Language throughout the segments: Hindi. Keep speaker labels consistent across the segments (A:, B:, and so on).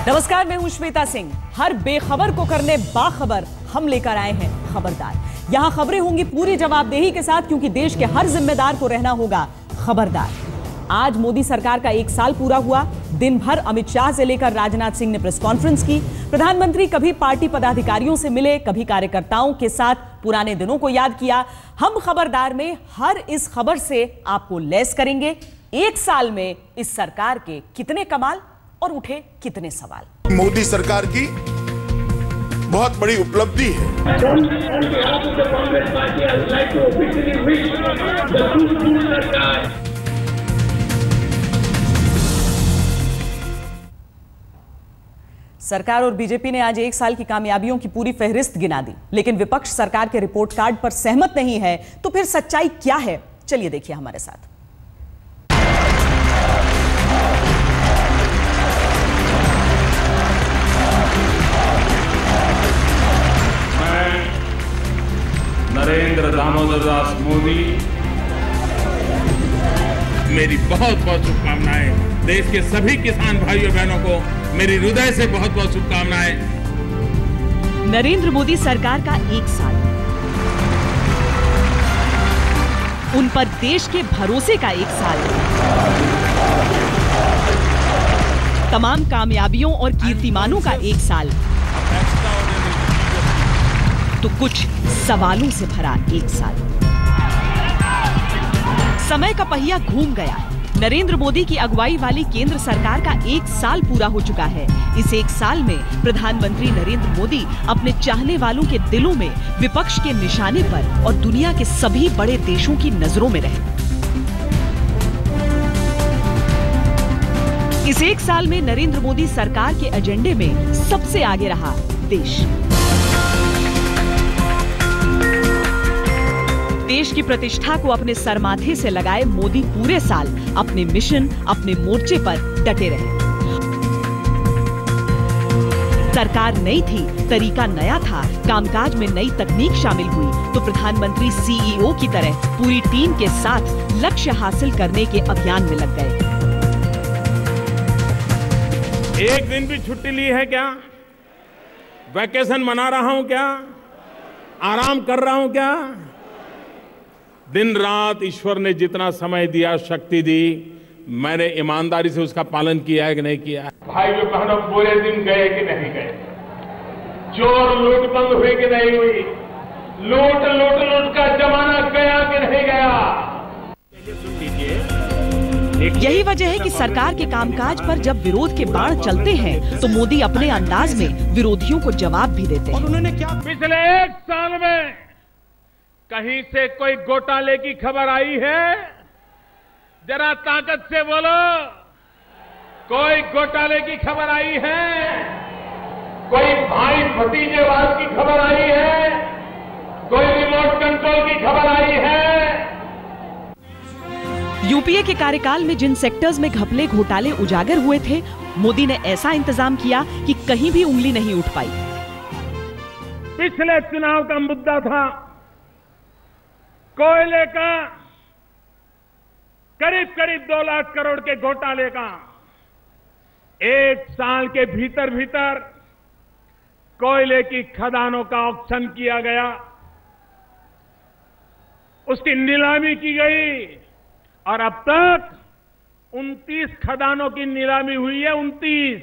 A: नमस्कार, मैं हूं श्वेता सिंह। हर बेखबर को करने बाखबर हम लेकर आए हैं खबरदार। यहां खबरें होंगी पूरी जवाबदेही के साथ, क्योंकि देश के हर जिम्मेदार को रहना होगा खबरदार। आज मोदी सरकार का 1 साल पूरा हुआ। दिन भर अमित शाह से लेकर राजनाथ सिंह ने प्रेस कॉन्फ्रेंस की। प्रधानमंत्री कभी पार्टी पदाधिकारियों से मिले, कभी कार्यकर्ताओं के साथ पुराने दिनों को याद किया। हम खबरदार में हर इस खबर से आपको लैस करेंगे 1 साल में इस सरकार के कितने कमाल और उठे कितने सवाल।
B: मोदी सरकार की बहुत बड़ी उपलब्धि है।
A: सरकार और बीजेपी ने आज 1 साल की कामयाबियों की पूरी फहरिस्त गिना दी, लेकिन विपक्ष सरकार के रिपोर्ट कार्ड पर सहमत नहीं है। तो फिर सच्चाई क्या है, चलिए देखिए हमारे साथ।
C: नरेंद्र दामोदर दास मोदी, मेरी बहुत बहुत शुभकामनाएं। देश के सभी किसान भाइयों बहनों को मेरी हृदय से बहुत बहुत शुभकामनाएं।
A: नरेंद्र मोदी सरकार का 1 साल, उन पर देश के भरोसे का 1 साल, तमाम कामयाबियों और कीर्तिमानों का 1 साल, तो कुछ सवालों से भरा 1 साल। समय का पहिया घूम गया। नरेंद्र मोदी की अगुवाई वाली केंद्र सरकार का 1 साल पूरा हो चुका है। इस 1 साल में प्रधानमंत्री नरेंद्र मोदी अपने चाहने वालों के दिलों में, विपक्ष के निशाने पर और दुनिया के सभी बड़े देशों की नजरों में रहे। इस 1 साल में नरेंद्र मोदी सरकार के एजेंडे में सबसे आगे रहा देश। देश की प्रतिष्ठा को अपने सरमाथे से लगाए मोदी पूरे साल अपने मिशन, अपने मोर्चे पर डटे रहे। सरकार नई थी, तरीका नया था, कामकाज में नई तकनीक शामिल हुई, तो प्रधानमंत्री सीईओ की तरह पूरी टीम के साथ लक्ष्य हासिल करने के अभियान में लग गए।
C: एक दिन भी छुट्टी ली है क्या? वैकेशन मना रहा हूं क्या? आराम कर रहा हूं क्या? दिन रात ईश्वर ने जितना समय दिया, शक्ति दी, मैंने ईमानदारी से उसका पालन किया है कि नहीं किया? भाइयों बहनों, पूरे दिन गए कि नहीं गए? चोर लूट बंद हुई कि नहीं हुई? लूट का जमाना गया कि नहीं गया?
A: यही वजह है कि सरकार के कामकाज पर जब विरोध के बाण चलते हैं, तो मोदी अपने अंदाज में विरोधियों को जवाब भी देते हैं।
C: और उन्होंने क्या? पिछले 1 साल में कहीं से कोई घोटाले की खबर आई है? जरा ताकत से बोलो, कोई घोटाले की खबर आई है? कोई भाई भतीजेवाद की खबर आई है? कोई रिमोट कंट्रोल की खबर आई है?
A: यूपीए के कार्यकाल में जिन सेक्टर्स में घपले घोटाले उजागर हुए थे, मोदी ने ऐसा इंतजाम किया कि कहीं भी उंगली नहीं उठ पाई।
C: पिछले चुनाव का मुद्दा था कोयले का, करीब 2 लाख करोड़ के घोटाले का। 1 साल के भीतर कोयले की खदानों का ऑक्शन किया गया, उसकी नीलामी की गई, और अब तक 29 खदानों की नीलामी हुई है। 29।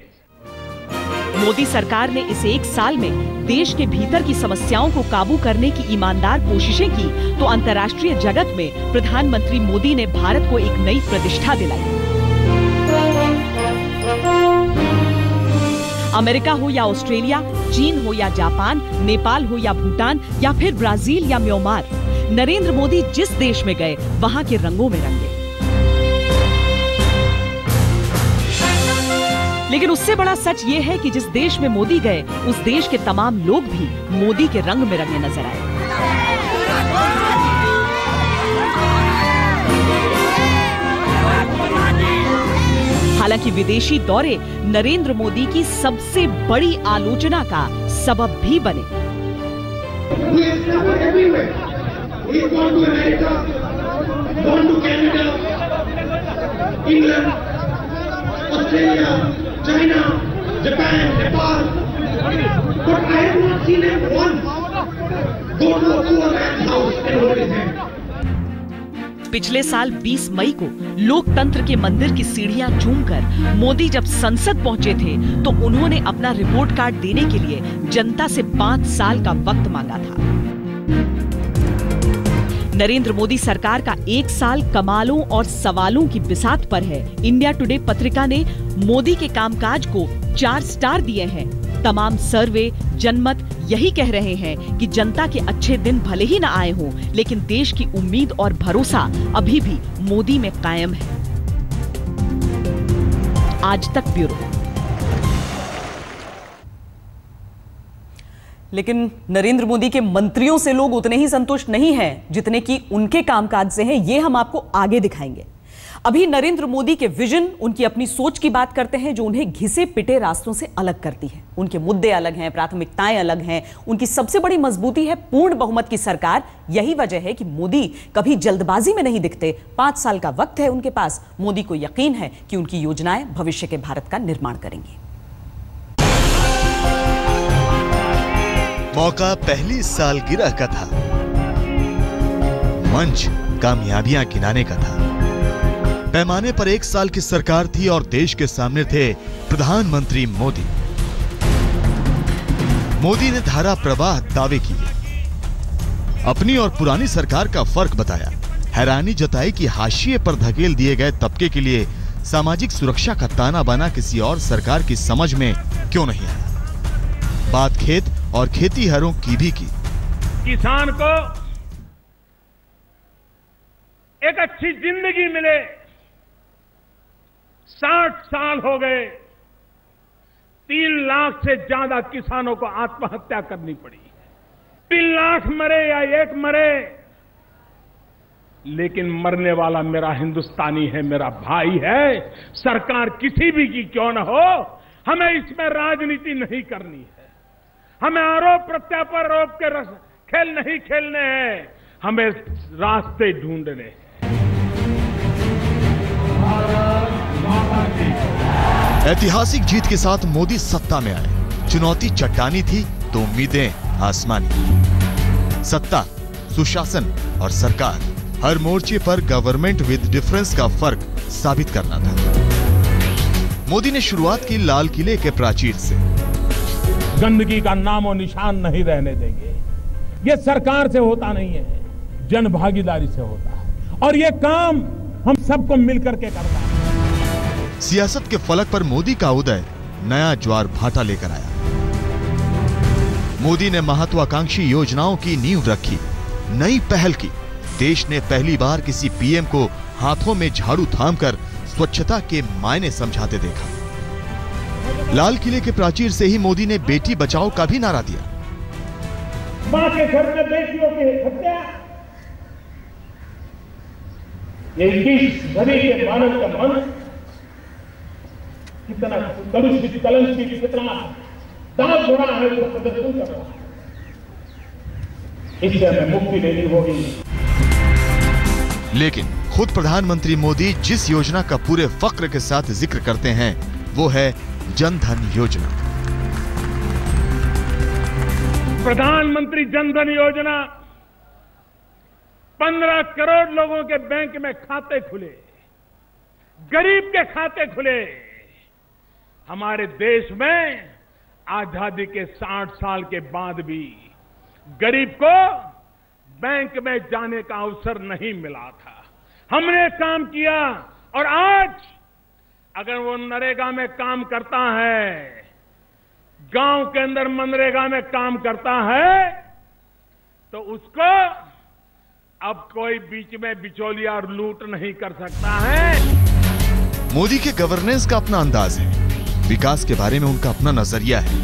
A: मोदी सरकार ने इस 1 साल में देश के भीतर की समस्याओं को काबू करने की ईमानदार कोशिशें की, तो अंतर्राष्ट्रीय जगत में प्रधानमंत्री मोदी ने भारत को एक नई प्रतिष्ठा दिलाई। अमेरिका हो या ऑस्ट्रेलिया, चीन हो या जापान, नेपाल हो या भूटान, या फिर ब्राजील या म्यांमार, नरेंद्र मोदी जिस देश में गए वहां के रंगों में रंगे। लेकिन उससे बड़ा सच ये है कि जिस देश में मोदी गए, उस देश के तमाम लोग भी मोदी के रंग में रंगे नजर आए। हालांकि विदेशी दौरे नरेंद्र मोदी की सबसे बड़ी आलोचना का सबब भी बने।
D: England, Australia, China, Japan. and Nepal, but I have not seen him once go to a poor man's house and hold his hand.
A: पिछले साल 20 मई को लोकतंत्र के मंदिर की सीढ़ियां चूमकर मोदी जब संसद पहुंचे थे तो उन्होंने अपना रिपोर्ट कार्ड देने के लिए जनता से 5 साल का वक्त मांगा था। नरेंद्र मोदी सरकार का 1 साल कमालों और सवालों की बिसात पर है। इंडिया टुडे पत्रिका ने मोदी के कामकाज को 4 स्टार दिए हैं। तमाम सर्वे, जनमत यही कह रहे हैं कि जनता के अच्छे दिन भले ही न आए हों, लेकिन देश की उम्मीद और भरोसा अभी भी मोदी में कायम है। आज तक ब्यूरो। लेकिन नरेंद्र मोदी के मंत्रियों से लोग उतने ही संतुष्ट नहीं हैं जितने कि उनके कामकाज से हैं। ये हम आपको आगे दिखाएंगे। अभी नरेंद्र मोदी के विजन, उनकी अपनी सोच की बात करते हैं जो उन्हें घिसे पिटे रास्तों से अलग करती है। उनके मुद्दे अलग हैं, प्राथमिकताएं अलग हैं। उनकी सबसे बड़ी मजबूती है पूर्ण बहुमत की सरकार। यही वजह है कि मोदी कभी जल्दबाजी में नहीं दिखते। 5 साल का वक्त है उनके पास। मोदी को यकीन है कि उनकी योजनाएं भविष्य के भारत का निर्माण करेंगी।
E: मौका पहली सालगिरह का था, मंच कामयाबियां गिनाने का था। पैमाने पर 1 साल की सरकार थी और देश के सामने थे प्रधानमंत्री मोदी। मोदी ने धारा प्रवाह दावे किए, अपनी और पुरानी सरकार का फर्क बताया, हैरानी जताई कि हाशिए पर धकेल दिए गए तबके के लिए सामाजिक सुरक्षा का ताना बाना किसी और सरकार की समझ में क्यों नहीं आया। बात खेत और खेतीहरों की भी की।
C: किसान को एक अच्छी जिंदगी मिले। 60 साल हो गए, 3 लाख से ज्यादा किसानों को आत्महत्या करनी पड़ी। 3 लाख मरे या 1 मरे, लेकिन मरने वाला मेरा हिंदुस्तानी है, मेरा भाई है। सरकार किसी भी की क्यों न हो, हमें इसमें राजनीति नहीं करनी है। हमें आरोप प्रत्यारोप के खेल नहीं खेलने हैं, हमें रास्ते ढूंढने हैं।
E: ऐतिहासिक जीत के साथ मोदी सत्ता में आए। चुनौती चट्टानी थी तो उम्मीदें आसमानी। सत्ता, सुशासन और सरकार, हर मोर्चे पर गवर्नमेंट विद डिफरेंस का फर्क साबित करना था। मोदी ने शुरुआत की लाल किले के प्राचीर से।
C: गंदगी का नामो निशान नहीं रहने देंगे। ये सरकार से होता नहीं है, जन भागीदारी से होता है, और ये काम हम सबको मिलकर के करना है।
E: सियासत के फलक पर मोदी का उदय नया ज्वार भाटा लेकर आया। मोदी ने महत्वाकांक्षी योजनाओं की नींव रखी, नई पहल की। देश ने पहली बार किसी पीएम को हाथों में झाड़ू थामकर स्वच्छता के मायने समझाते देखा। लाल किले के प्राचीर से ही मोदी ने बेटी बचाओ का भी नारा दिया।
C: मां के घर में बेटियों की हत्या, ये 21 सदी के मानव का मन कितना कलुषित, कलंकित, कितना दाग भरा है, वो प्रदर्शन कर रहा है। इससे हमें मुक्ति लेनी होगी।
E: लेकिन खुद प्रधानमंत्री मोदी जिस योजना का पूरे फक्र के साथ जिक्र करते हैं वो है जन धन योजना।
C: प्रधानमंत्री जन धन योजना, 15 करोड़ लोगों के बैंक में खाते खुले, गरीब के खाते खुले। हमारे देश में आजादी के 60 साल के बाद भी गरीब को बैंक में जाने का अवसर नहीं मिला था। हमने काम किया, और आज अगर वो नरेगा में काम करता है, गांव के अंदर मनरेगा में काम करता है, तो उसको अब कोई बीच में बिचौलिया और लूट नहीं कर सकता है।
E: मोदी के गवर्नेंस का अपना अंदाज है, विकास के बारे में उनका अपना नजरिया है।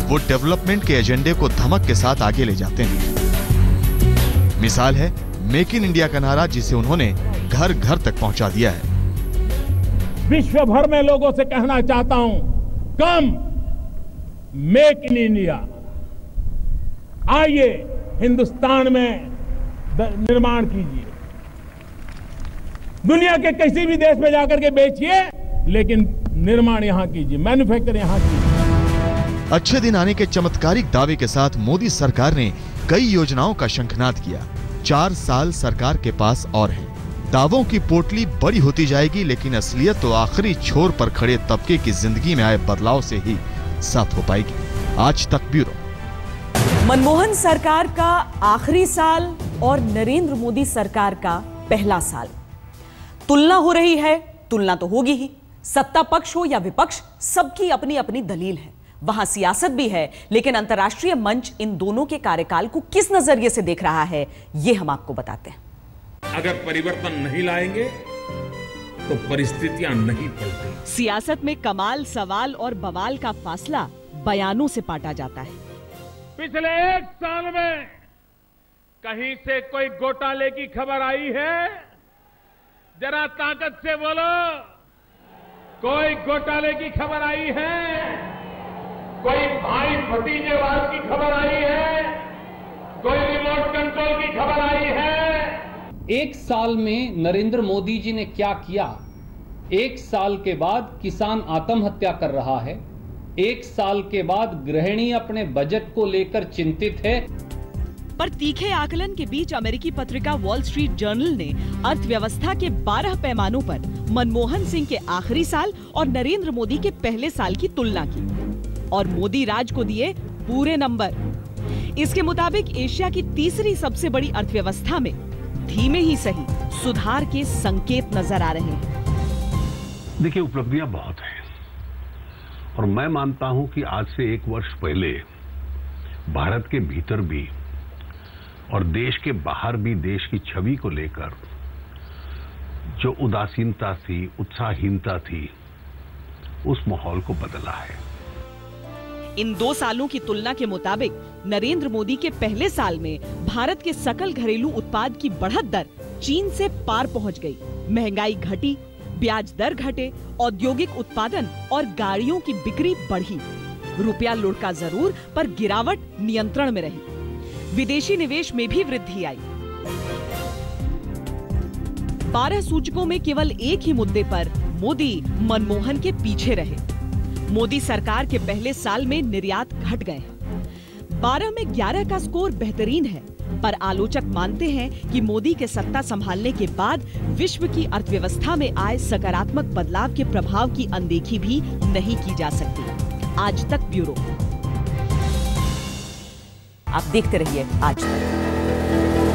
E: वो डेवलपमेंट के एजेंडे को धमक के साथ आगे ले जाते हैं। मिसाल है मेक इन इंडिया का नारा, जिसे उन्होंने घर घर तक पहुंचा दिया है।
C: विश्व भर में लोगों से कहना चाहता हूं, कम मेक इन इंडिया, आइए हिंदुस्तान में निर्माण कीजिए। दुनिया के किसी भी देश में जाकर के बेचिए, लेकिन निर्माण यहां कीजिए, मैन्युफैक्चर यहां कीजिए।
E: अच्छे दिन आने के चमत्कारिक दावे के साथ मोदी सरकार ने कई योजनाओं का शंखनाद किया। 4 साल सरकार के पास और है। दावों की पोटली बड़ी होती जाएगी, लेकिन असलियत तो आखिरी छोर पर खड़े तबके की जिंदगी में आए बदलाव से ही साफ हो पाएगी। आज तक ब्यूरो।
A: मनमोहन सरकार का आखिरी साल और नरेंद्र मोदी सरकार का पहला साल, तुलना हो रही है। तुलना तो होगी ही, सत्ता पक्ष हो या विपक्ष, सबकी अपनी अपनी दलील है। वहां सियासत भी है, लेकिन अंतर्राष्ट्रीय मंच इन दोनों के कार्यकाल को किस नजरिए से देख रहा है, यह हम आपको बताते हैं।
C: अगर परिवर्तन नहीं लाएंगे तो परिस्थितियां नहीं पलटेंगी।
A: सियासत में कमाल, सवाल और बवाल का फासला बयानों से पाटा जाता है।
C: पिछले 1 साल में कहीं से कोई घोटाले की खबर आई है? जरा ताकत से बोलो, कोई घोटाले की खबर आई है? कोई भाई भतीजेवाद की खबर आई है? कोई रिमोट कंट्रोल की खबर आई है?
F: 1 साल में नरेंद्र मोदी जी ने क्या किया? 1 साल के बाद किसान आत्महत्या कर रहा है। 1 साल के बाद गृहिणी अपने बजट को लेकर चिंतित है।
A: पर तीखे आकलन के बीच अमेरिकी पत्रिका वॉल स्ट्रीट जर्नल ने अर्थव्यवस्था के 12 पैमानों पर मनमोहन सिंह के आखिरी साल और नरेंद्र मोदी के पहले साल की तुलना की और मोदी राज को दिए पूरे नंबर। इसके मुताबिक एशिया की तीसरी सबसे बड़ी अर्थव्यवस्था में धीमे ही सही सुधार के संकेत नजर आ रहे हैं।
G: देखिए, उपलब्धियां बहुत हैं और मैं मानता हूं कि आज से 1 वर्ष पहले भारत के भीतर भी और देश के बाहर भी देश की छवि को लेकर जो उदासीनता थी, उत्साहहीनता थी, उस माहौल को बदला है।
A: इन 2 सालों की तुलना के मुताबिक नरेंद्र मोदी के पहले साल में भारत के सकल घरेलू उत्पाद की बढ़त दर चीन से पार पहुंच गई। महंगाई घटी, ब्याज दर घटे, औद्योगिक उत्पादन और गाड़ियों की बिक्री बढ़ी। रुपया लुढ़का जरूर, पर गिरावट नियंत्रण में रही। विदेशी निवेश में भी वृद्धि आई। 12 सूचकों में केवल एक ही मुद्दे पर मोदी मनमोहन के पीछे रहे। मोदी सरकार के पहले साल में निर्यात घट गए। 12 में 11 का स्कोर बेहतरीन है, पर आलोचक मानते हैं कि मोदी के सत्ता संभालने के बाद विश्व की अर्थव्यवस्था में आए सकारात्मक बदलाव के प्रभाव की अनदेखी भी नहीं की जा सकती। आज तक ब्यूरो। आप देखते रहिए आज तक।